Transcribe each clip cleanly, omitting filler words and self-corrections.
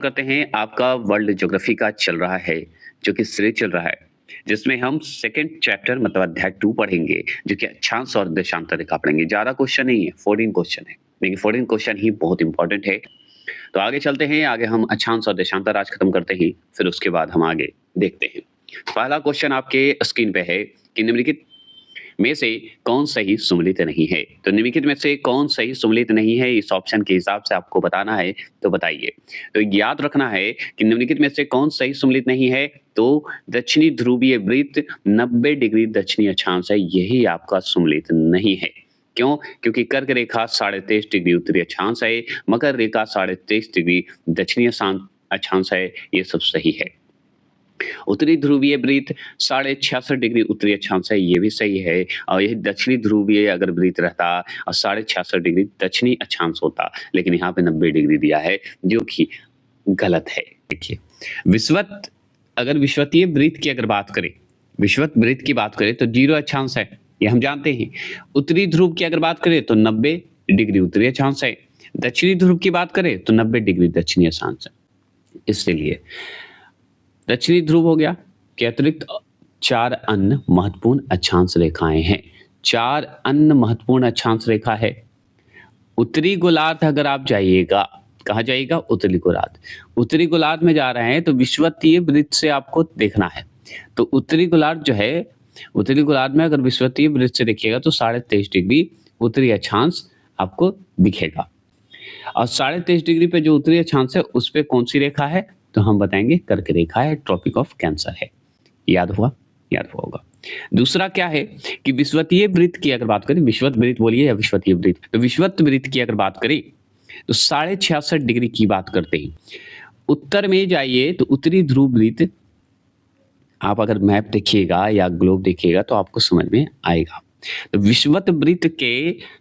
करते हैं आपका वर्ल्ड ज्योग्राफी का चल रहा है, जो कि सीरीज चल रहा है, जिसमें हम सेकंड चैप्टर मतलब अध्याय 2 पढ़ेंगे, जो कि अक्षांश और देशांतर रेखा पढ़ेंगे। ज़्यादा क्वेश्चन नहीं है, 14 क्वेश्चन है, लेकिन 14 क्वेश्चन ही बहुत इंपॉर्टेंट है। तो आगे चलते हैं, आगे हम अक्षांश और देशांतर आज खत्म करते हैं, फिर उसके बाद हम आगे देखते हैं। पहला क्वेश्चन आपके स्क्रीन पे है कि निम्नलिखित में से कौन सही सुमेलित नहीं है? तो निम्नलिखित में से कौन सही सुमेलित नहीं है, इस ऑप्शन के हिसाब से आपको बताना है, तो बताइए। तो याद रखना है कि निम्नलिखित में से कौन सही सुमेलित नहीं है, तो दक्षिणी ध्रुवीय वृत्त 90 डिग्री दक्षिणी अक्षांश है, यही आपका सुमेलित नहीं है। क्यों? क्योंकि कर्क रेखा 23.5 डिग्री उत्तरी अक्षांश है, मकर रेखा 23.5 डिग्री दक्षिणी अक्षांश है, ये सब सही है। उत्तरी ध्रुवीय वृत्त 66.5 डिग्री उत्तरी अक्षांश है, ये भी सही है। और यही दक्षिणी ध्रुवीय अगर वृत्त रहता और 66.5 डिग्री दक्षिणी अक्षांश होता, लेकिन यहाँ पे 90 डिग्री दिया है, जो कि गलत है। देखिए, अगर विषुवतीय वृत्त की अगर बात करें, विषुवत वृत्त की बात करें तो 0 अक्षांश है, ये हम जानते हैं। उत्तरी ध्रुव की अगर बात करें तो 90 डिग्री उत्तरी अक्षांश है। दक्षिणी ध्रुव की बात करें तो 90 डिग्री दक्षिणी अक्षांश है। इसलिए दक्षिणी ध्रुव हो गया के अतिरिक्त 4 अन्य महत्वपूर्ण अक्षांश रेखाएं हैं। 4 अन्य महत्वपूर्ण अक्षांश रेखा है। उत्तरी गोलार्ध अगर आप जाइएगा, कहाँ जाइएगा? उत्तरी गोलार्ध। उत्तरी गोलार्ध में जा रहे हैं तो विषुवतीय वृत्त से आपको देखना है। तो उत्तरी गोलार्ध जो है, उत्तरी गोलार्ध में अगर विषुवतीय वृत्त से देखिएगा तो 23.5 डिग्री उत्तरी अक्षांश आपको दिखेगा। और 23.5 डिग्री पे जो उत्तरी अक्षांश है, उस पे कौन सी रेखा है? तो हम बताएंगे कर्क रेखा है, ट्रॉपिक ऑफ कैंसर है। याद हुआ? याद हुआ होगा। दूसरा क्या है कि विषुवतीय वृत्त की अगर बात करें, विषुवत वृत्त बोलिए या विषुवतीय वृत्त, तो विषुवत वृत्त की अगर बात करें तो 66.5 डिग्री की बात करते हैं। उत्तर में जाइए तो उत्तरी ध्रुव वृत्त, आप अगर मैप देखिएगा या ग्लोब देखिएगा तो आपको समझ में आएगा। तो विषुवत वृत्त के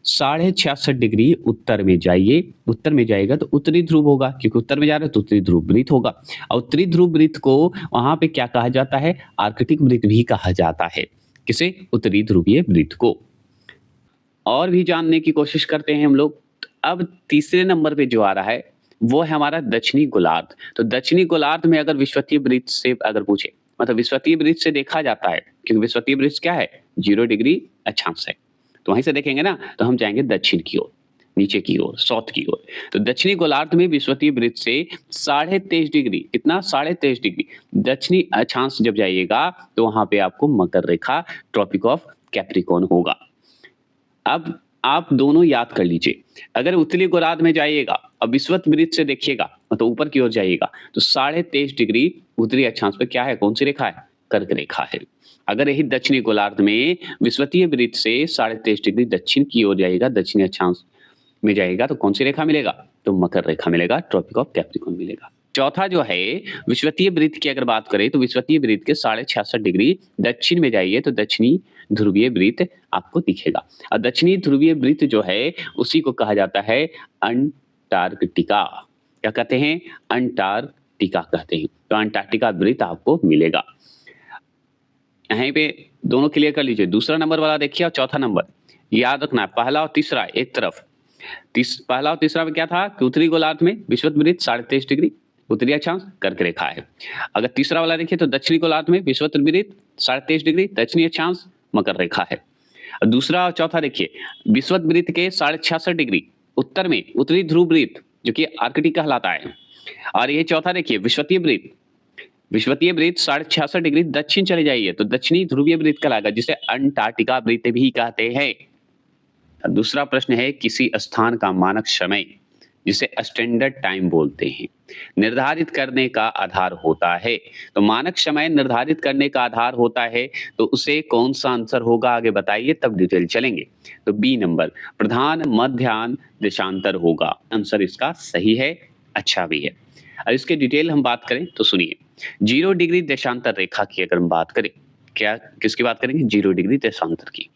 66.5 डिग्री उत्तर में जाइए, उत्तर में जाएगा तो उत्तरी ध्रुव होगा, क्योंकि उत्तर में जा रहे हैं तो उत्तरी ध्रुव वृत्त होगा। और उत्तरी ध्रुव वृत्त को वहां पे क्या कहा जाता है? आर्कटिक वृत्त भी कहा जाता है। किसे? उत्तरी ध्रुवीय वृत्त को। और भी जानने की कोशिश करते हैं हम लोग। तो अब तीसरे नंबर पे जो आ रहा है वो है हमारा दक्षिणी गोलार्ध। तो दक्षिणी गोलार्ध में अगर विषुवतीय वृत्त से अगर पूछे, मतलब विषुवतीय वृत्त से देखा जाता है, क्योंकि विषुवतीय वृत्त क्या है? 0 डिग्री अक्षांश है। तो वहीं से देखेंगे ना, तो हम जाएंगे दक्षिण की ओर, नीचे की ओर, साउथ की ओर। तो दक्षिणी गोलार्ध में विषुवतीय वृत्त से 23.5 डिग्री, कितना? 23.5 डिग्री दक्षिणी अक्षांश जब जाइएगा तो वहां पे आपको मकर रेखा, ट्रॉपिक ऑफ कैप्रिकॉर्न होगा। अब आप दोनों याद कर लीजिए। अगर उत्तरी गोलार्ध में जाइएगा और विषुवत वृत्त से देखिएगा, मतलब ऊपर की ओर जाइएगा, तो 23.5 डिग्री उत्तरी अक्षांश पे क्या है? कौन सी रेखा है? कर्क रेखा है। अगर यही दक्षिणी गोलार्ध में विषुवतीय वृत्त से 23.5 डिग्री दक्षिण की ओर जाइएगा, दक्षिणी अक्षांश में जाएगा, तो कौन सी रेखा मिलेगा? तो मकर रेखा मिलेगा, ट्रॉपिक ऑफ कैप्रिकॉर्न मिलेगा। चौथा जो है विषुवतीय वृत्त की अगर बात करें तो विषुवतीय वृत्त के 66.5 डिग्री दक्षिण में जाइए तो दक्षिणी ध्रुवीय वृत्त आपको दिखेगा। और दक्षिणी ध्रुवीय वृत्त जो है उसी को कहा जाता है अंटार्कटिका। क्या कहते हैं? अंटार्कटिका कहते हैं। तो अंटार्कटिका वृत्त आपको मिलेगा। यहीं पे दोनों क्लियर कर लीजिए। दूसरा नंबर वाला देखिए और चौथा नंबर याद रखना है। पहला और तीसरा एक तरफ। पहला और तीसरा में क्या था कि उत्तरी गोलार्ध में विषुवत वृत्त 23.5 डिग्री उत्तरी अक्षांश कर्क रेखा है। अगर तीसरा वाला देखिए तो दक्षिणी गोलार्ध में विषुवत वृत्त 23.5 डिग्री दक्षिणी अक्षांश मकर रेखा है। और दूसरा और चौथा देखिए, विषुवत वृत्त के 66.5 डिग्री उत्तर में उत्तरी ध्रुव वृत्त, जो कि आर्कटिक कहलाता है। और ये चौथा देखिए विषुवतीय वृत्त, विषुवतीय वृत्त 66.5 डिग्री दक्षिण चले जाइए तो दक्षिणी ध्रुवीय वृत्त कहलाएगा, जिसे अंटार्कटिका वृत्त भी कहते हैं। दूसरा प्रश्न है, किसी स्थान का मानक समय, जिसे स्टैंडर्ड टाइम बोलते हैं, निर्धारित करने का आधार होता है। तो मानक समय निर्धारित करने का आधार होता है, तो उसे कौन सा आंसर होगा आगे बताइए, तब डिटेल चलेंगे। तो बी नंबर प्रधान मध्याह्न देशांतर होगा। आंसर इसका सही है, अच्छा भी है। और इसके डिटेल हम बात करें तो सुनिए। 0 डिग्री देशांतर रेखा की अगर हम बात करें, क्या किसकी बात करेंगे? 0 डिग्री देशांतर की।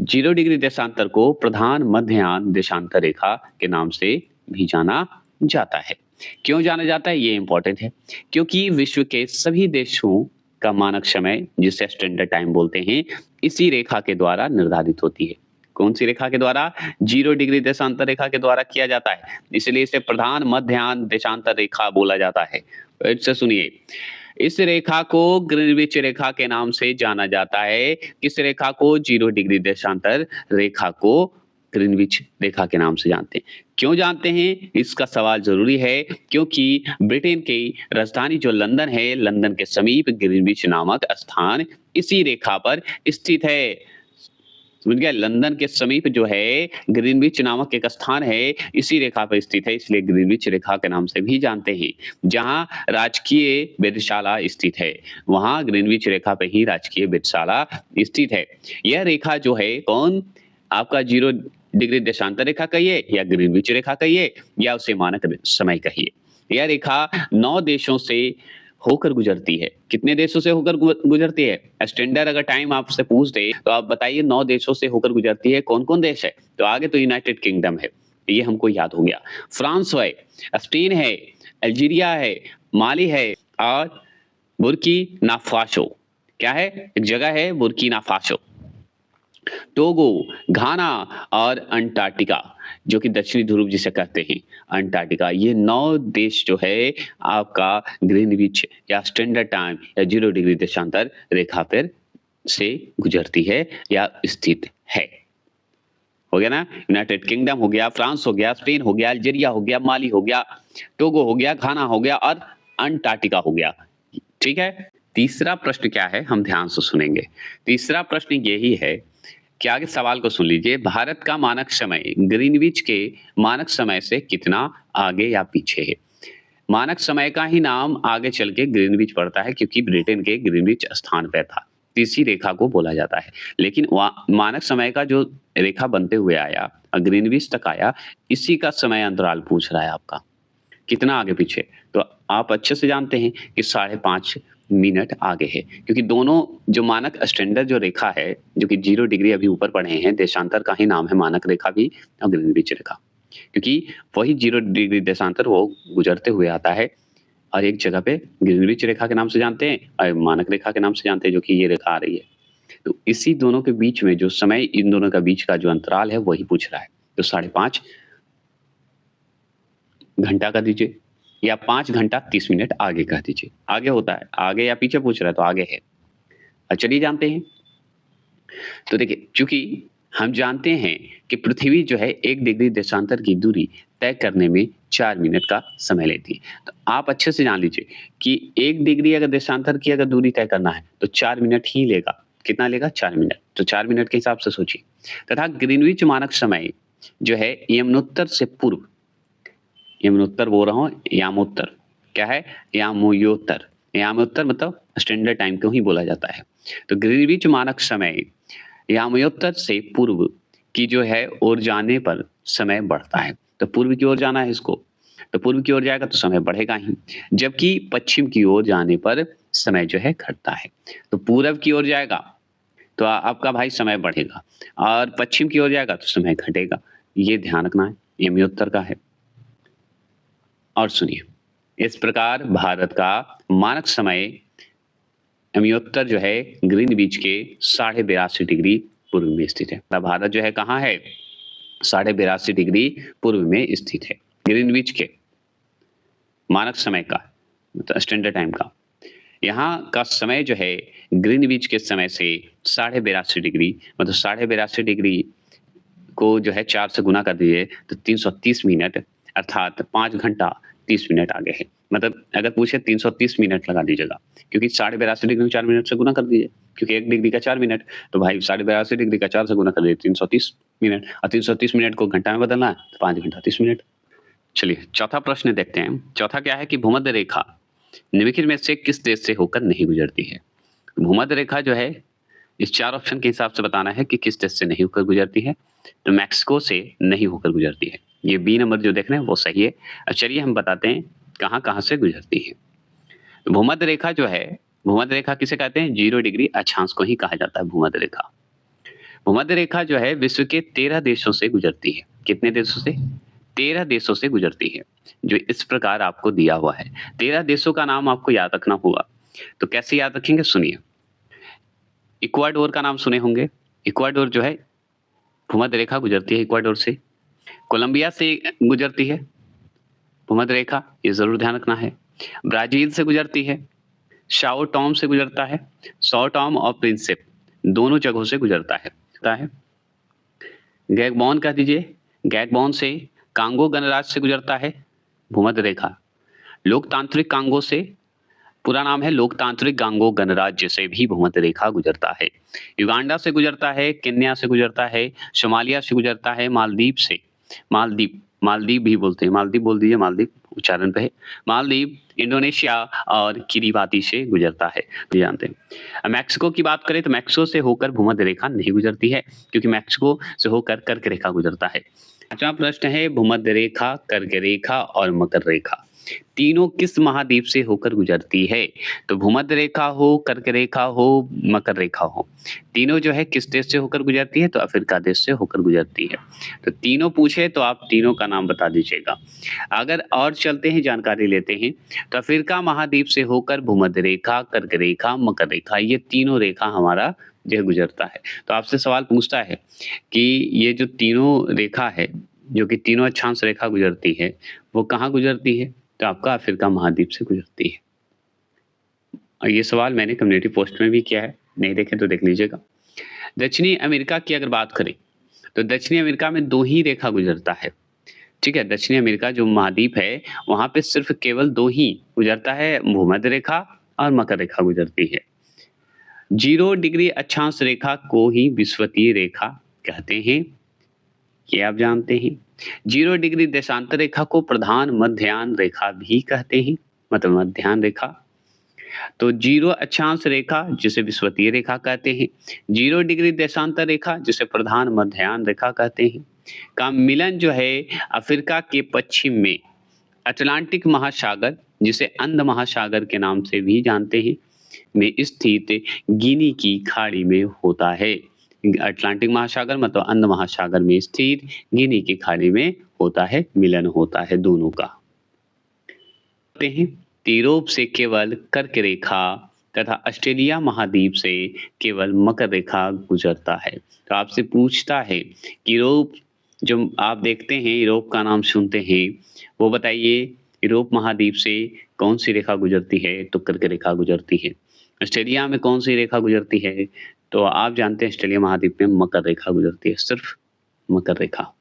0 डिग्री देशांतर को प्रधान मध्याह्न देशांतर रेखा के नाम से भी जाना जाता है। क्यों जाना जाता है? ये इंपॉर्टेंट है, क्योंकि विश्व के सभी देशों का मानक समय, जिसे स्टैंडर्ड टाइम बोलते हैं, इसी रेखा के द्वारा निर्धारित होती है। कौन सी रेखा के द्वारा? 0 डिग्री देशांतर रेखा के द्वारा किया जाता है। इसलिए इसे प्रधान मध्याह्न देशांतर रेखा बोला जाता है। फिर से सुनिए, इस रेखा को ग्रीनविच रेखा के नाम से जाना जाता है। किस रेखा को? 0 डिग्री देशांतर रेखा को ग्रीनविच रेखा के नाम से जानते हैं। क्यों जानते हैं? इसका सवाल ज़रूरी है क्योंकि ब्रिटेन की राजधानी जो लंदन है, लंदन के समीप ग्रीनविच नामक स्थान इसी रेखा पर स्थित है। समझ गए? लंदन के समीप जो है ग्रीनविच नामक एक स्थान है, इसी रेखा पर स्थित है, इसलिए ग्रीनविच रेखा के नाम से भी जानते हैं। जहाँ राजकीय वेधशाला स्थित है, वहाँ ग्रीनविच रेखा पे ही राजकीय वेधशाला स्थित है। यह रेखा जो है कौन? आपका 0 डिग्री देशांतर रेखा कहिए या ग्रीनविच रेखा कहिए या उसे मानक समय कहिए। यह रेखा 9 देशों से होकर गुजरती है। कितने देशों से होकर गुजरती है? स्टैंडर्ड अगर टाइम आपसे पूछ दे तो आप बताइए 9 देशों से होकर गुजरती है, कौन-कौन देश है? तो आगे तो यूनाइटेड किंगडम है, ये हमको याद हो गया। फ्रांस है, स्पेन है, अल्जीरिया है, माली है और बुर्किना फासो। क्या है? एक जगह है बुर्किना फासो। टोगो, घाना और अंटार्कटिका, जो कि दक्षिणी ध्रुव जिसे कहते हैं, अंटार्कटिका। ये 9 देश जो है आपका ग्रीनविच या स्टैंडर्ड टाइम या 0 डिग्री देशांतर रेखा पर से गुजरती है या स्थित है। हो गया ना? यूनाइटेड किंगडम हो गया, फ्रांस हो गया, स्पेन हो गया, अल्जीरिया हो गया, माली हो गया, टोगो हो गया, घाना हो गया और अंटार्कटिका हो गया। ठीक है? तीसरा प्रश्न क्या है? हम ध्यान से सुनेंगे। तीसरा प्रश्न यही है कि आगे सवाल को सुन लीजिए। भारत का मानक समय ग्रीनविच के मानक समय से कितना आगे या पीछे है? मानक समय का ही नाम आगे चल के ग्रीनविच पड़ता है क्योंकि ब्रिटेन के ग्रीनविच स्थान पे था। इसी रेखा को बोला जाता है। लेकिन मानक समय का जो रेखा बनते हुए आया और ग्रीनविच तक आया, इसी का समय अंतराल पूछ रहा है आपका। कितना आगे पीछे? तो आप अच्छे से जानते हैं कि 5.5 मिनट आगे है क्योंकि दोनों जो मानक स्टैंडर्ड जो रेखा है, जो कि 0 डिग्री अभी ऊपर पढ़े हैं, देशांतर का ही नाम है मानक रेखा भी और ग्रीनविच रेखा। क्योंकि वही 0 डिग्री देशांतर वो गुजरते हुए आता है और एक जगह पे ग्रीनविच रेखा के नाम से जानते हैं और मानक रेखा के नाम से जानते हैं, जो कि ये रेखा आ रही है। तो इसी दोनों के बीच में जो समय, इन दोनों का बीच का जो अंतराल है वही पूछ रहा है। तो 5.5 घंटा कर दीजिए या 5 घंटा 30 मिनट आगे कह दीजिए। आगे होता है, आगे या पीछे पूछ रहा है तो आगे है। चलिए जानते हैं। तो देखिए, चूंकि हम जानते हैं कि पृथ्वी जो है 1 डिग्री देशांतर की दूरी तय करने में 4 मिनट का समय लेती है। तो आप अच्छे से जान लीजिए कि 1 डिग्री अगर देशांतर की अगर दूरी तय करना है तो 4 मिनट ही लेगा। कितना लेगा? 4 मिनट। तो 4 मिनट के हिसाब से सोचिए। तथा ग्रीनविच मानक समय जो है यमुनोत्तर से पूर्व, यमुनोत्तर बोल रहा हूँ, यामोत्तर। क्या है? यामोयोत्तर। यामोत्तर मतलब स्टैंडर्ड टाइम को ही बोला जाता है। तो ग्रीनविच मानक समय यामयोत्तर से पूर्व की जो है ओर जाने पर समय बढ़ता है। तो पूर्व की ओर जाना है इसको, तो पूर्व की ओर जाएगा तो समय बढ़ेगा ही, जबकि पश्चिम की ओर जाने पर समय जो है घटता है। तो पूरब की ओर जाएगा तो आपका भाई समय बढ़ेगा और पश्चिम की ओर जाएगा तो समय घटेगा। ये ध्यान रखना है, यमयोत्तर का है। और सुनिए, इस प्रकार भारत का मानक समय यमयोत्तर जो है ग्रीनविच के 82.5 डिग्री पूर्व में स्थित है। भारत जो है कहाँ है? 82.5 डिग्री पूर्व में स्थित है ग्रीनविच के मानक समय का, मतलब स्टैंडर्ड टाइम का। यहाँ का समय जो है ग्रीनविच के समय से 82.5 डिग्री, मतलब 82.5 डिग्री को जो है 4 से गुना कर दीजिए तो 330 मिनट, अर्थात 5 घंटा 30 मिनट आगे है। मतलब अगर पूछे 330 मिनट लगा दीजिएगा, क्योंकि 82.5 डिग्री को 4 मिनट से गुना कर दीजिए, क्योंकि 1 डिग्री का 4 मिनट, तो भाई 82.5 डिग्री का 4 से गुना कर दीजिए 330 मिनट, और 330 मिनट को घंटा में बदलना है तो 5 घंटा 30 मिनट। चलिए चौथा प्रश्न देखते हैं। चौथा क्या है कि भूमध्य रेखा निम्नलिखित में से किस देश से होकर नहीं गुजरती है? भूमध्य रेखा जो है इस 4 ऑप्शन के हिसाब से बताना है कि किस देश से नहीं होकर गुजरती है। तो मैक्सिको से नहीं होकर गुजरती है। ये बी नंबर जो देख रहे हैं वो सही है। अब चलिए हम बताते हैं कहाँ-कहाँ से गुजरती है। भूमध्य रेखा जो है, भूमध्य रेखा किसे कहते हैं? 0 डिग्री अक्षांश को ही कहा जाता है भूमध्य रेखा। भूमध्य रेखा जो है विश्व के 13 देशों से गुजरती है। कितने देशों से? 13 देशों से गुजरती है, जो इस प्रकार आपको दिया हुआ है। 13 देशों का नाम आपको याद रखना होगा। तो कैसे याद रखेंगे? सुनिए। इक्वाडोर का नाम सुने होंगे। इक्वाडोर जो है भूमध्य रेखा गुजरती है इक्वाडोर से, कोलंबिया से गुजरती है भूमध्य रेखा, ये ज़रूर ध्यान रखना है। ब्राज़ील से गुजरती है, साओ टॉम से गुजरता है, साओ टॉम और प्रिंसिप दोनों जगहों से गुजरता है। गैगबॉन कह दीजिए, गैगबॉन से कांगो गणराज्य से गुजरता है भूमध्य रेखा। लोकतांत्रिक कांगो से, पूरा नाम है लोकतांत्रिक कांगो गणराज्य से भी भूमध्य रेखा गुजरता है। युगांडा से गुजरता है, केन्या से गुजरता है, सोमालिया से गुजरता है, मालदीव से, मालदीव भी बोलते हैं, मालदीव बोल दीजिए, मालदीव उच्चारण पे है, मालदीव, इंडोनेशिया और किरीबाती से गुजरता है, ये जानते हैं। मैक्सिको की बात करें तो मैक्सिको से होकर भूमध्य रेखा नहीं गुजरती है, क्योंकि मैक्सिको से होकर कर्क रेखा गुजरता है। पांचवा प्रश्न है भूमध्य रेखा, कर्क रेखा और मकर रेखा तीनों किस महाद्वीप से होकर गुजरती है? तो भूमध्य रेखा हो, कर्क रेखा हो, मकर रेखा हो, तीनों जो है किस देश से होकर गुजरती है? तो अफ्रीका देश से होकर गुजरती है। तो तीनों पूछे तो आप तीनों का नाम बता दीजिएगा। अगर और चलते हैं, जानकारी लेते हैं, तो अफ्रीका महाद्वीप से होकर भूमध्य रेखा, कर्क रेखा, मकर रेखा, ये तीनों रेखा हमारा जो है गुजरता है। तो आपसे सवाल पूछता है कि ये जो तीनों रेखा है, जो कि तीनों अक्षांश रेखा गुजरती है, वो कहाँ गुजरती है? तो आपका अफ्रीका महाद्वीप से गुजरती है। और ये सवाल मैंने कम्युनिटी पोस्ट में भी किया है, नहीं देखे तो देख लीजिएगा। दक्षिणी अमेरिका की अगर बात करें, तो दक्षिणी अमेरिका में 2 ही रेखा गुजरता है, ठीक है? दक्षिणी अमेरिका जो महाद्वीप है, वहाँ पे सिर्फ केवल 2 ही गुजरता है, भूमध्य रेखा और मकर रेखा गुजरती है। 0 डिग्री अक्षांश रेखा को ही विषुवतीय रेखा कहते हैं, ये आप जानते हैं। 0 डिग्री देशांतर रेखा को प्रधान मध्याह्न रेखा भी कहते हैं, मतलब मध्याह्न रेखा। तो 0 अक्षांश रेखा जिसे विषुवतीय रेखा कहते हैं, 0 डिग्री देशांतर रेखा जिसे प्रधान मध्याह्न रेखा कहते हैं, का मिलन जो है अफ्रीका के पश्चिम में अटलांटिक महासागर, जिसे अंध महासागर के नाम से भी जानते हैं, में स्थित गिनी की खाड़ी में होता है। अटलांटिक महासागर मतलब अंध महासागर में स्थित गिनी की खाड़ी में होता है, मिलन होता है दोनों का। यूरोप से केवल कर्क रेखा तथा ऑस्ट्रेलिया महाद्वीप से केवल मकर रेखा गुजरता है। तो आपसे पूछता है कि यूरोप, जो आप देखते हैं यूरोप का नाम सुनते हैं, वो बताइए यूरोप महाद्वीप से कौन सी रेखा गुजरती है? तो कर्क रेखा गुजरती है। ऑस्ट्रेलिया में कौन सी रेखा गुजरती है? तो आप जानते हैं ऑस्ट्रेलिया महाद्वीप में मकर रेखा गुजरती है, सिर्फ मकर रेखा।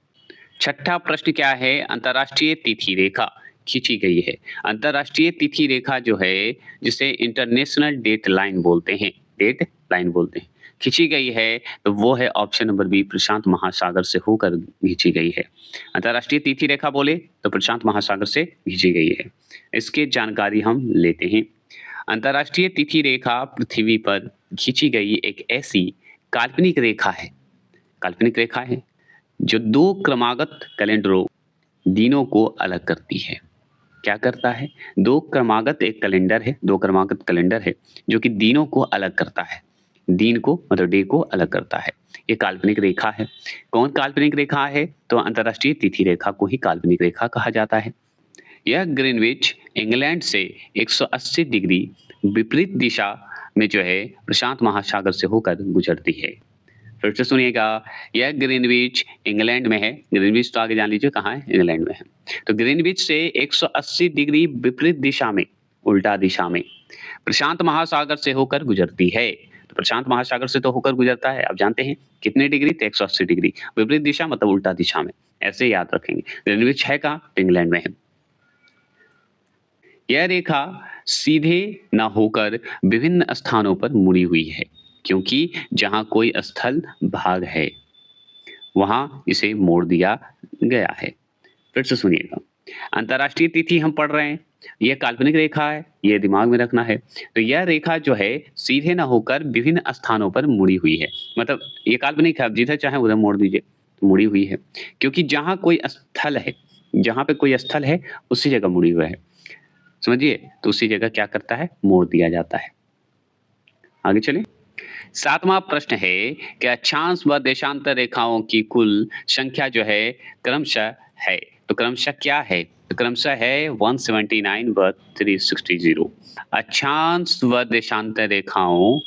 छठा प्रश्न क्या है? अंतर्राष्ट्रीय तिथि रेखा खींची गई है। अंतर्राष्ट्रीय तिथि रेखा जो है, जिसे इंटरनेशनल डेट लाइन बोलते हैं, डेट लाइन बोलते हैं, खींची गई है, तो वो है ऑप्शन नंबर बी, प्रशांत महासागर से होकर खींची गई है। अंतर्राष्ट्रीय तिथि रेखा बोले तो प्रशांत महासागर से खींची गई है। इसकी जानकारी हम लेते हैं। अंतर्राष्ट्रीय तिथि रेखा पृथ्वी पर खींची गई एक ऐसी काल्पनिक रेखा है, काल्पनिक रेखा है जो 2 क्रमागत कैलेंडरों दिनों को अलग करती है। क्या करता है? 2 क्रमागत एक कैलेंडर है, 2 क्रमागत कैलेंडर है जो कि दिनों को अलग करता है, दिन को मतलब डे को अलग करता है। ये काल्पनिक रेखा है। कौन काल्पनिक रेखा है? तो अंतर्राष्ट्रीय तिथि रेखा को ही काल्पनिक रेखा कहा जाता है। यह ग्रीनविच इंग्लैंड से 180 डिग्री विपरीत दिशा में जो है प्रशांत महासागर से होकर गुजरती है। फिर से सुनिएगा, यह ग्रीनविच इंग्लैंड में है। ग्रीनविच तो आगे जान लीजिए कहाँ है, इंग्लैंड में है। तो ग्रीनविच से 180 डिग्री विपरीत दिशा में, उल्टा दिशा में प्रशांत महासागर से होकर गुजरती है। तो प्रशांत महासागर से तो होकर गुजरता है, आप जानते हैं कितने डिग्री? तो 180 डिग्री। विपरीत दिशा मतलब उल्टा दिशा में, ऐसे याद रखेंगे। ग्रीनविच है कहाँ? इंग्लैंड में है। यह रेखा सीधे न होकर विभिन्न स्थानों पर मुड़ी हुई है, क्योंकि जहां कोई स्थल भाग है वहां इसे मोड़ दिया गया है। फिर से सुनिएगा, अंतर्राष्ट्रीय तिथि हम पढ़ रहे हैं, यह काल्पनिक रेखा है, यह दिमाग में रखना है। तो यह रेखा जो है सीधे न होकर विभिन्न स्थानों पर मुड़ी हुई है, मतलब ये काल्पनिक है, आप जिधर चाहे उधर मोड़ दीजिए, तो मुड़ी हुई है, क्योंकि जहां कोई स्थल है, जहां पे कोई स्थल है उसी जगह मुड़ी हुई है, समझिए। तो उसी जगह क्या करता है? मोड़ दिया जाता है। आगे चलें। 7वां प्रश्न है कि अक्षांश व देशांतर रेखाओं की कुल संख्या जो है क्रमशः है, तो क्रमशः क्या है? तो क्रमशः है 179 व 360। अक्षांश व देशांतर रेखाओं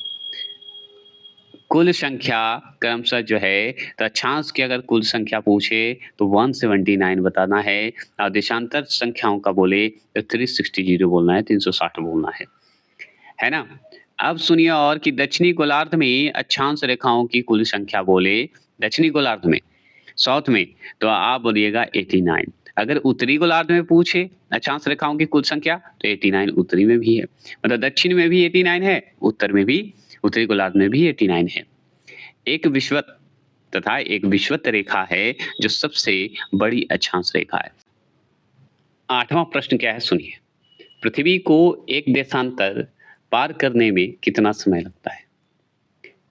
कुल संख्या क्रमशः जो है, तो अक्षांश की अगर कुल संख्या पूछे तो 179 बताना है, और देशांतर संख्याओं का बोले तो 360 बोलना है, 360 बोलना है ना? अब सुनिए और कि दक्षिणी गोलार्ध में अक्षांश रेखाओं की कुल संख्या बोले, दक्षिणी गोलार्ध में, साउथ में, तो आप बोलिएगा 89। अगर उत्तरी गोलार्ध में पूछे अक्षांश रेखाओं की कुल संख्या, तो 89 उत्तरी में भी है, मतलब दक्षिण में भी 89 है, उत्तर में भी, उत्तरी गोलार्ध में भी 89 है। एक विषुवत तथा एक विषुवत रेखा है जो सबसे बड़ी अक्षांश रेखा है। 8वां प्रश्न क्या है सुनिए, पृथ्वी को एक देशांतर पार करने में कितना समय लगता है?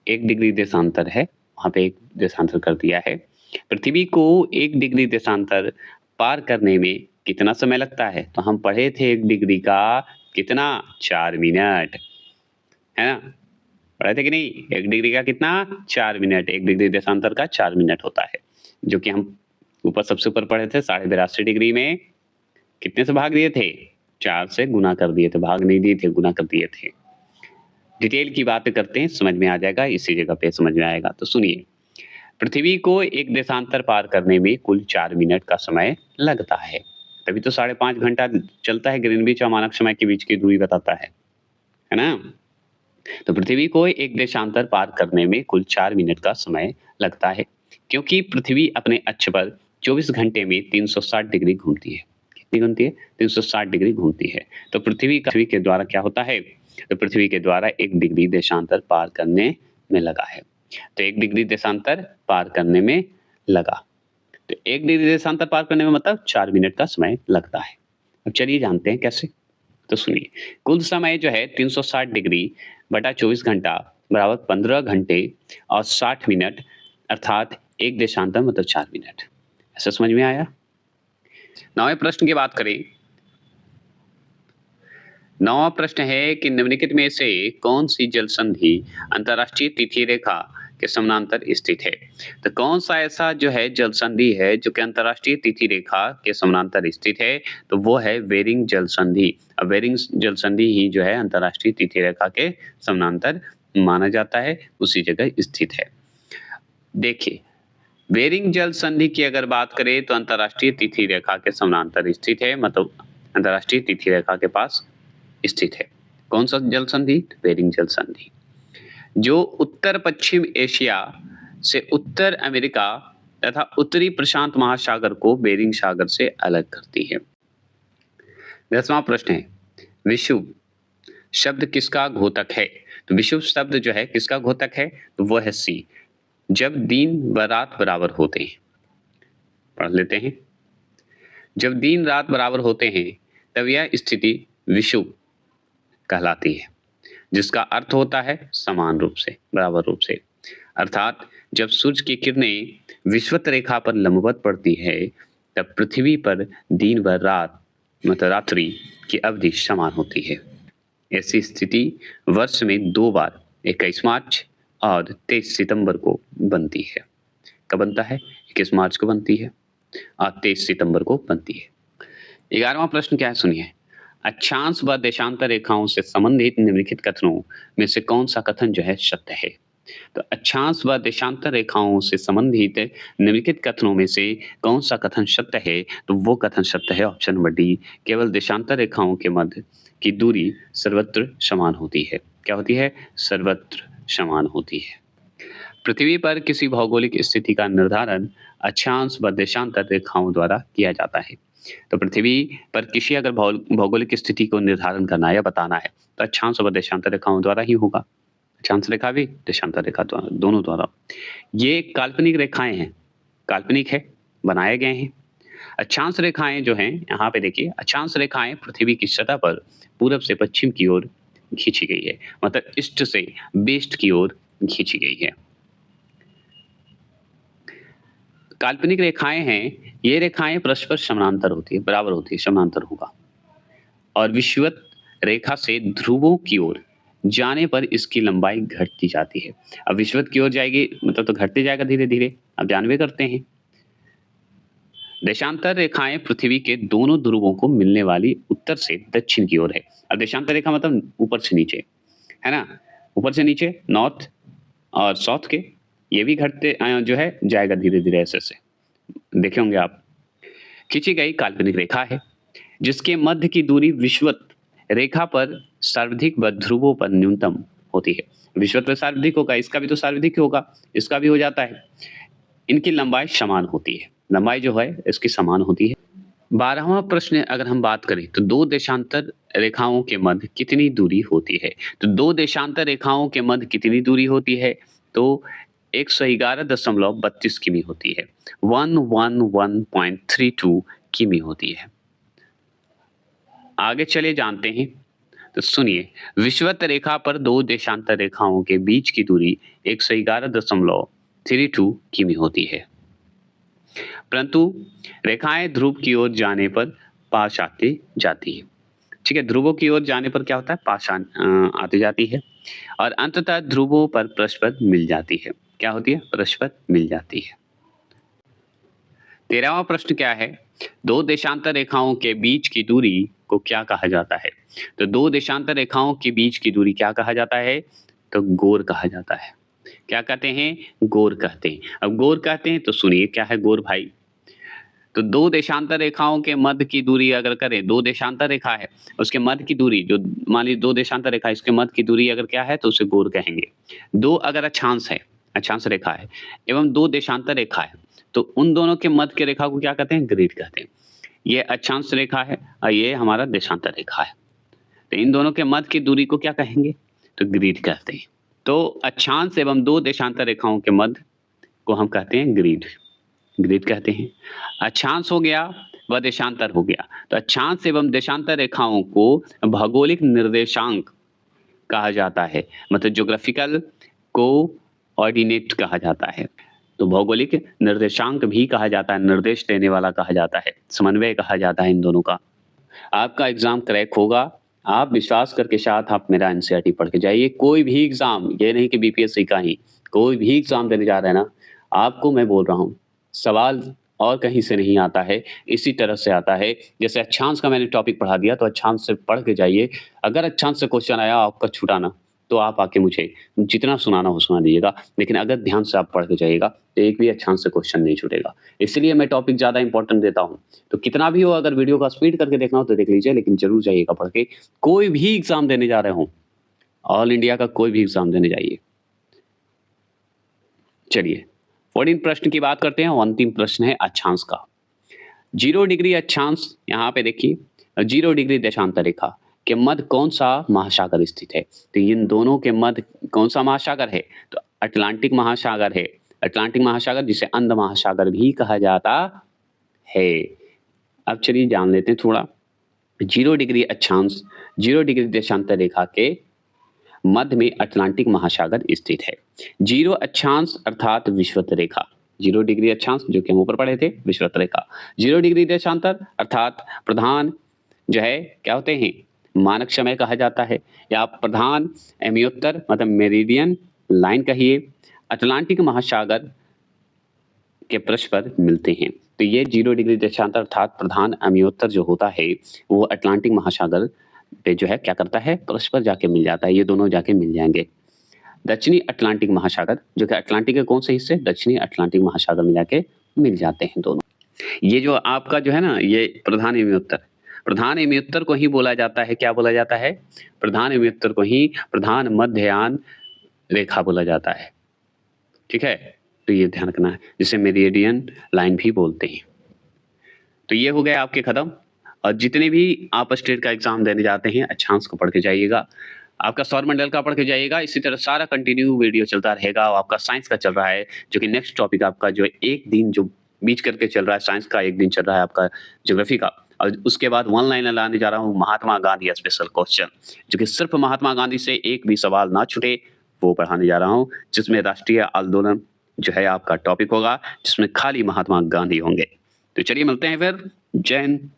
1 डिग्री देशांतर है, वहाँ पे 1 देशांतर कर दिया है। पृथ्वी को 1 डिग्री देशांतर पार करने में कितना समय लगता है? तो हम पढ़े थे 1 डिग्री का कितना? 4 मिनट, है ना? पढ़े थे कि नहीं? 1 डिग्री का कितना? 4 मिनट, 1 डिग्री देशांतर का 4 मिनट होता है, जो कि हम ऊपर सबसे ऊपर पढ़े थे 82.5 डिग्री में कितने से भाग दिए थे? 4 से गुना कर दिए थे, भाग नहीं दिए थे, गुना कर दिए थे। डिटेल की बातें करते हैं, समझ में आ जाएगा, इसी जगह पे समझ में आएगा। तो सुनिए, पृथ्वी को एक देशांतर पार करने में कुल 4 मिनट का समय लगता है, तभी तो 5.5 घंटा चलता है, ग्रीनविच और मानक समय के बीच की दूरी बताता है ना? तो पृथ्वी को एक देशांतर पार करने में कुल 4 मिनट का समय लगता है, क्योंकि पृथ्वी अपने अक्ष पर 24 घंटे में 360 डिग्री घूमती है। कितनी घूमती है? 360 डिग्री घूमती है। तो पृथ्वी के द्वारा क्या होता है? तो पृथ्वी के द्वारा 1 डिग्री देशांतर पार करने में लगा है। तो 1 डिग्री देशांतर पार करने में लगा। तो 1 डिग्री देशांतर पार करने में मतलब 4 मिनट का समय लगता है। अब चलिए जानते हैं कैसे। तो सुनिए, कुल समय जो है 360 डिग्री बटा 24 घंटा बराबर 15 घंटे और 60 मिनट, अर्थात 1 देशांतर मतलब 4 मिनट। ऐसा समझ में आया? 9वें प्रश्न की बात करें। 9वां प्रश्न है कि निम्नलिखित में से कौन सी जल संधि अंतर्राष्ट्रीय तिथि रेखा के समानांतर स्थित है? तो कौन सा ऐसा जो है जल संधि है जो कि अंतर्राष्ट्रीय तिथि रेखा के समानांतर स्थित है? तो वो है बेरिंग जल संधि। अब बेरिंग जल संधि ही जो है अंतर्राष्ट्रीय तिथि रेखा के समानांतर माना जाता है, उसी जगह स्थित है। देखिए, बेरिंग जल संधि की अगर बात करें तो अंतर्राष्ट्रीय तिथि रेखा के समानांतर स्थित है, मतलब अंतर्राष्ट्रीय तिथि रेखा के पास स्थित है। कौन सा जल संधि? बेरिंग जल संधि, जो उत्तर पश्चिम एशिया से उत्तर अमेरिका तथा उत्तरी प्रशांत महासागर को बेरिंग सागर से अलग करती है। 10वां प्रश्न है, विषुव शब्द किसका घोतक है? तो विषुव शब्द जो है किसका घोतक है? तो वो है सी। जब दिन व रात बराबर होते हैं, पढ़ लेते हैं। जब दिन रात बराबर होते हैं तब यह स्थिति विषुव कहलाती है, जिसका अर्थ होता है समान रूप से, बराबर रूप से। अर्थात जब सूर्य की किरणें विषुवत रेखा पर लंबवत पड़ती है तब पृथ्वी पर दिन व रात मतलब रात्रि की अवधि समान होती है। ऐसी स्थिति वर्ष में 2 बार 21 मार्च और 23 सितंबर को बनती है। कब बनता है? 21 मार्च को बनती है और 23 सितंबर को बनती है। 11वां प्रश्न क्या है सुनिए, अक्षांश व देशांतर रेखाओं से संबंधित निम्नलिखित कथनों में से कौन सा कथन जो है सत्य है? तो अक्षांश व देशांतर रेखाओं से संबंधित निम्नलिखित कथनों में से कौन सा कथन सत्य है? तो वो कथन सत्य है ऑप्शन नंबर डी, केवल देशांतर रेखाओं के मध्य की दूरी सर्वत्र समान होती है। क्या होती है? सर्वत्र समान होती है। पृथ्वी पर किसी भौगोलिक स्थिति का निर्धारण अक्षांश व देशांतर रेखाओं द्वारा किया जाता है। तो पृथ्वी पर किसी अगर भौगोलिक स्थिति को निर्धारण करना है या बताना है तो अक्षांश व देशांतर रेखाओं द्वारा ही होगा। अक्षांश रेखा भी, देशांतर रेखा द्वारा, दोनों द्वारा। ये काल्पनिक रेखाएं हैं, काल्पनिक है, बनाए गए हैं। अक्षांश रेखाएं जो हैं, यहाँ पे देखिए, अक्षांश रेखाएं पृथ्वी की सतह पर पूरब से पश्चिम की ओर खींची गई है, मतलब ईस्ट से वेस्ट की ओर खींची गई है। काल्पनिक रेखाएं हैं, ये रेखाएं परस्पर समानांतर होती है, बराबर होती है, समानांतर होगा। और विषुवत रेखा से ध्रुवों की ओर जाने पर इसकी लंबाई घटती जाती है। अब विषुवत की ओर जाएगी मतलब तो घटते जाएगा धीरे धीरे, अब जानवे करते हैं। देशांतर रेखाएं पृथ्वी के दोनों ध्रुवों को मिलने वाली उत्तर से दक्षिण की ओर है। अब देशांतर रेखा मतलब ऊपर से नीचे, है ना, ऊपर से नीचे नॉर्थ और साउथ के ये भी घटते जो है जाएगा धीरे-धीरे ऐसे-ऐसे। देखे होंगे आप। खींची गई काल्पनिक रेखा है, जिसके मध्य की दूरी विषुवत रेखा पर सर्वाधिक व ध्रुवों पर न्यूनतम होती है। विषुवत पर सर्वाधिक होगा, इसका भी तो सर्वाधिक ही होगा, इसका भी हो जाता है। इनकी लंबाई समान होती है, लंबाई जो है इसकी समान होती है। 12वां प्रश्न अगर हम बात करें तो 2 देशांतर रेखाओं के मध्य कितनी दूरी होती है? तो 2 देशांतर रेखाओं के मध्य कितनी दूरी होती है? तो 111.32 किमी होती है। 111.32 किमी होती है। आगे चलिए जानते हैं। तो सुनिए, विषुवत रेखा पर 2 देशांतर रेखाओं के बीच की दूरी 111.32 किमी होती है। परंतु रेखाएं ध्रुव की ओर जाने पर पास आती जाती है। ठीक है, ध्रुवों की ओर जाने पर क्या होता है? पास आती जाती है और अंततः ध्रुवों पर परस्पर मिल जाती है। क्या होती है? परस्पर मिल जाती है। 13वां प्रश्न क्या है? 2 देशांतर रेखाओं के बीच की दूरी को क्या कहा जाता है? तो 2 देशांतर रेखाओं के बीच की दूरी क्या कहा जाता है? तो गोर कहा जाता है। क्या कहते हैं? गोर कहते हैं। अब गोर कहते हैं तो सुनिए क्या है गोर भाई? तो 2 देशांतर रेखाओं के मध्य की दूरी अगर करें, 2 देशांतर रेखा है, उसके मध्य की दूरी जो मान लीजिए 2 देशांतर रेखा है, इसके मध्य की दूरी अगर क्या है तो उसे गोर कहेंगे। 2 अगर अक्षांश है, अक्षांश रेखा है एवं 2 देशांतर रेखा है, तो उन दोनों के मध्य की रेखा को क्या कहते हैं? ग्रिड कहते हैं। ये अक्षांश रेखा है और ये हमारा देशांतर रेखा है। तो इन दोनों के मध्य की दूरी को क्या कहेंगे? तो ग्रिड कहते हैं। तो अक्षांश एवं 2 देशांतर रेखाओं के मध्य को हम कहते हैं ग्रिड, ग्रिड कहते हैं। अक्षांश हो गया व देशांतर हो गया। तो अक्षांश एवं देशांतर रेखाओं को भौगोलिक निर्देशांक कहा जाता है, मतलब ज्योग्राफिकल कोऑर्डिनेट कहा जाता है। तो भौगोलिक निर्देशांक भी कहा जाता है, निर्देश देने वाला कहा जाता है, समन्वय कहा जाता है इन दोनों का। आपका एग्जाम क्रैक होगा, आप विश्वास करके साथ आप मेरा एनसीईआरटी पढ़ के जाइए। कोई भी एग्जाम, ये नहीं कि बीपीएससी का ही, कोई भी एग्जाम देने जा रहे हैं ना, आपको मैं बोल रहा हूँ सवाल और कहीं से नहीं आता है, इसी तरह से आता है। जैसे अक्षांश का मैंने टॉपिक पढ़ा दिया, तो अक्षांश से पढ़ के जाइए। अगर अक्षांश से क्वेश्चन आया आपका छूटा ना, तो आप आके मुझे जितना सुनाना हो सुना दीजिएगा, लेकिन अगर ध्यान से आप पढ़ के जाइएगा तो एक भी अक्षांश से क्वेश्चन नहीं छूटेगा। इसलिए मैं टॉपिक ज़्यादा इंपॉर्टेंट देता हूँ। तो कितना भी हो, अगर वीडियो का स्पीड करके देखना हो तो देख लीजिए, लेकिन जरूर जाइएगा पढ़ के। कोई भी एग्जाम देने जा रहे हो, ऑल इंडिया का कोई भी एग्जाम देने जाइए। चलिए 14 प्रश्न की बात करते हैं। अंतिम प्रश्न है अक्षांश का। 0 डिग्री अक्षांश, यहाँ पे देखिए 0 डिग्री देशांतर रेखा के मध्य कौन सा महासागर स्थित है? तो इन दोनों के मध्य कौन सा महासागर है? तो अटलांटिक महासागर है। अटलांटिक महासागर, जिसे अंध महासागर भी कहा जाता है। अब चलिए जान लेते हैं थोड़ा। 0 डिग्री अक्षांश, 0 डिग्री देशांतर रेखा के मध्य में अटलांटिक महासागर स्थित है। 0 अक्षांश अर्थात विषुवत रेखा, 0 डिग्री अक्षांश जो कि हम ऊपर पढ़े थे, विषुवत रेखा। 0 डिग्री देशांतर अर्थात प्रधान जो है क्या होते हैं? मानक समय कहा जाता है, या प्रधान अमियोत्तर मतलब मेरिडियन लाइन कहिए, अटलांटिक महासागर के पृष्ठ पर मिलते हैं। तो ये 0 डिग्री देशांतर अर्थात प्रधान अमियोत्तर जो होता है वो अटलांटिक महासागर पे जो है क्या करता है? पृष्ठ पर जाके मिल जाता है। ये दोनों जाके मिल जाएंगे। दक्षिणी अटलांटिक महासागर, जो कि अटलांटिक के कौन से हिस्से? दक्षिणी अटलांटिक महासागर में जाके मिल जाते हैं दोनों। ये जो आपका जो है ना, ये प्रधान अमियोत्तर, प्रधान अमियोत्तर को ही बोला जाता है, क्या बोला जाता है? प्रधान अमियोत्तर को ही प्रधान मध्ययान रेखा बोला जाता है। ठीक है, तो ये ध्यान रखना है, जिसे मेरिडियन लाइन भी बोलते हैं। तो ये हो गए आपके खत्म। और जितने भी आप स्टेट का एग्जाम देने जाते हैं, अक्षांश को पढ़ के जाइएगा, आपका सौरमंडल का पढ़ के जाइएगा। इसी तरह सारा कंटिन्यू वीडियो चलता रहेगा। और आपका साइंस का चल रहा है, जो कि नेक्स्ट टॉपिक आपका जो एक दिन जो बीच करके चल रहा है, साइंस का एक दिन चल रहा है आपका ज्योग्राफी का। और उसके बाद वन लाइनर लाने जा रहा हूँ, महात्मा गांधी स्पेशल क्वेश्चन, जो कि सिर्फ महात्मा गांधी से एक भी सवाल ना छूटे वो पढ़ाने जा रहा हूँ, जिसमें राष्ट्रीय आंदोलन जो है आपका टॉपिक होगा, जिसमें खाली महात्मा गांधी होंगे। तो चलिए मिलते हैं फिर। जय हिंद,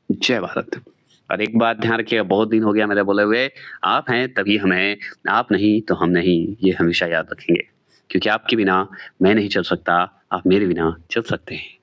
जय भारत। और एक बात ध्यान रखिएगा, बहुत दिन हो गया मेरे बोले हुए, आप हैं तभी हम हैं, आप नहीं तो हम नहीं, ये हमेशा याद रखेंगे। क्योंकि आपके बिना मैं नहीं चल सकता, आप मेरे बिना चल सकते हैं।